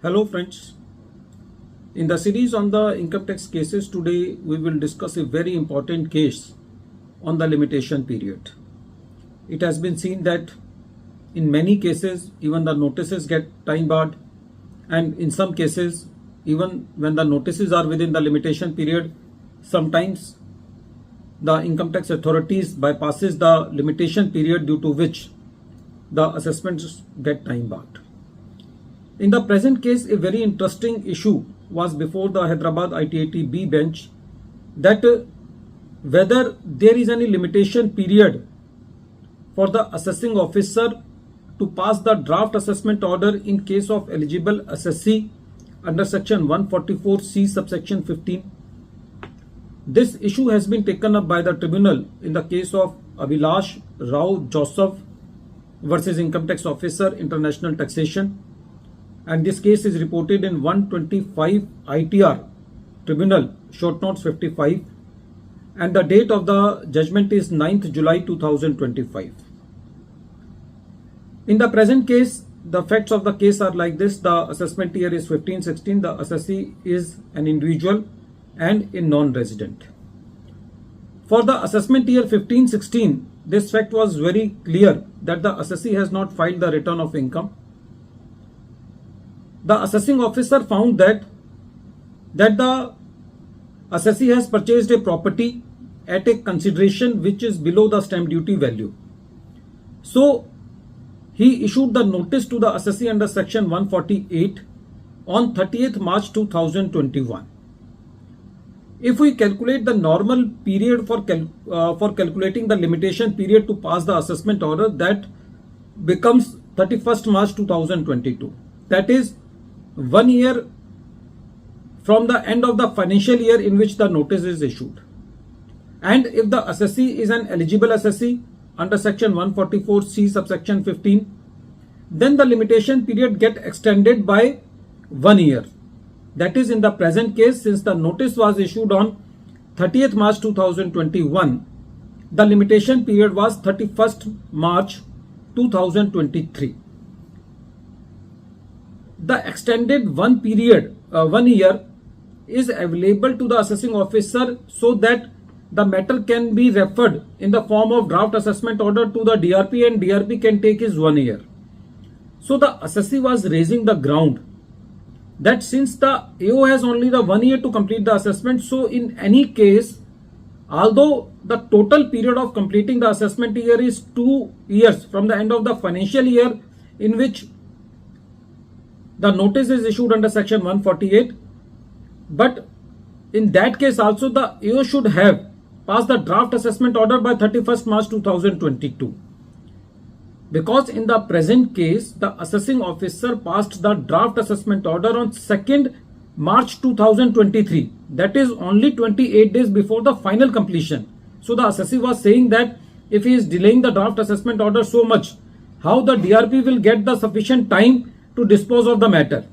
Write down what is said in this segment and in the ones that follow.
Hello friends, in the series on the income tax cases today we will discuss a very important case on the limitation period. It has been seen that in many cases even the notices get time barred, and in some cases even when the notices are within the limitation period, sometimes the income tax authorities bypasses the limitation period due to which the assessments get time barred. In the present case, a very interesting issue was before the Hyderabad ITAT-B bench that whether there is any limitation period for the assessing officer to pass the draft assessment order in case of eligible assessee under section 144C subsection 15. This issue has been taken up by the tribunal in the case of Abhilash Rao Joseph versus Income Tax Officer International Taxation. And this case is reported in 125 ITR Tribunal, short notes 55, and the date of the judgment is 9th July 2025. In the present case, the facts of the case are like this. The assessment year is 15-16. The assessee is an individual and a non-resident. For the assessment year 15-16, this fact was very clear that the assessee has not filed the return of income. The assessing officer found that the assessee has purchased a property at a consideration which is below the stamp duty value. So he issued the notice to the assessee under section 148 on 30th March 2021. If we calculate the normal period for calculating the limitation period to pass the assessment order, that becomes 31st March 2022. That is 1 year from the end of the financial year in which the notice is issued. And if the assessee is an eligible assessee under section 144C subsection 15, then the limitation period get extended by 1 year. That is, in the present case, since the notice was issued on 30th March 2021, the limitation period was 31st March 2023. The extended 1 year is available to the assessing officer so that the matter can be referred in the form of draft assessment order to the DRP, and DRP can take his 1 year. So the assessee was raising the ground that since the AO has only the 1 year to complete the assessment, so in any case, although the total period of completing the assessment year is 2 years from the end of the financial year in which the notice is issued under section 148, but in that case also the AO should have passed the draft assessment order by 31st March 2022. Because in the present case, the assessing officer passed the draft assessment order on 2nd March 2023. That is only 28 days before the final completion. So the assessee was saying that if he is delaying the draft assessment order so much, how the DRP will get the sufficient time to dispose of the matter.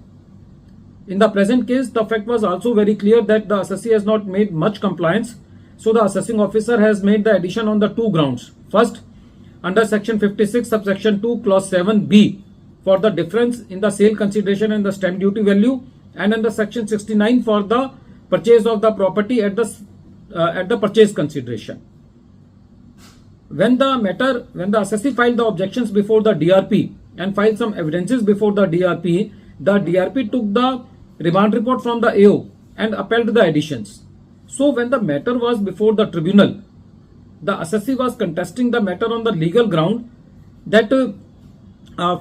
In the present case, the fact was also very clear that the assessee has not made much compliance. So the assessing officer has made the addition on the 2 grounds. First, under section 56 subsection 2 clause 7b for the difference in the sale consideration and the stamp duty value, and under section 69 for the purchase of the property at the purchase consideration. When the assessee filed the objections before the DRP and filed some evidences before the DRP took the remand report from the AO and upheld the additions. So when the matter was before the tribunal, the assessee was contesting the matter on the legal ground that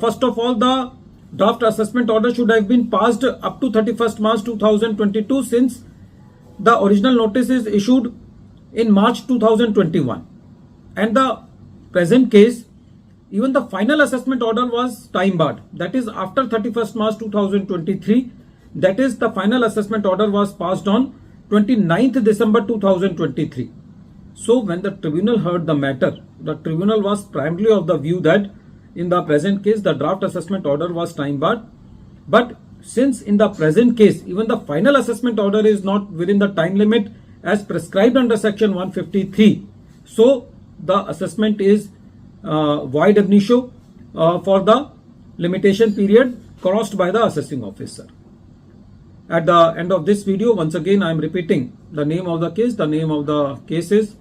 first of all the draft assessment order should have been passed up to 31st March 2022 since the original notice is issued in March 2021. And the present case, even the final assessment order was time barred. That is after 31st March 2023. That is, the final assessment order was passed on 29th December 2023. So when the tribunal heard the matter, the tribunal was primarily of the view that in the present case, the draft assessment order was time barred. But since in the present case, even the final assessment order is not within the time limit as prescribed under section 153, so the assessment is void ab initio for the limitation period crossed by the assessing officer. At the end of this video, once again I am repeating the name of the case. The name of the case is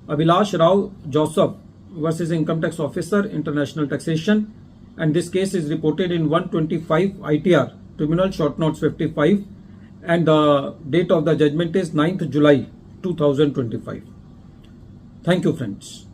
Abhilash Rao Joseph versus Income Tax Officer, International Taxation, and this case is reported in 125 ITR, Criminal Short Notes 55, and the date of the judgment is 9th July 2025. Thank you, friends.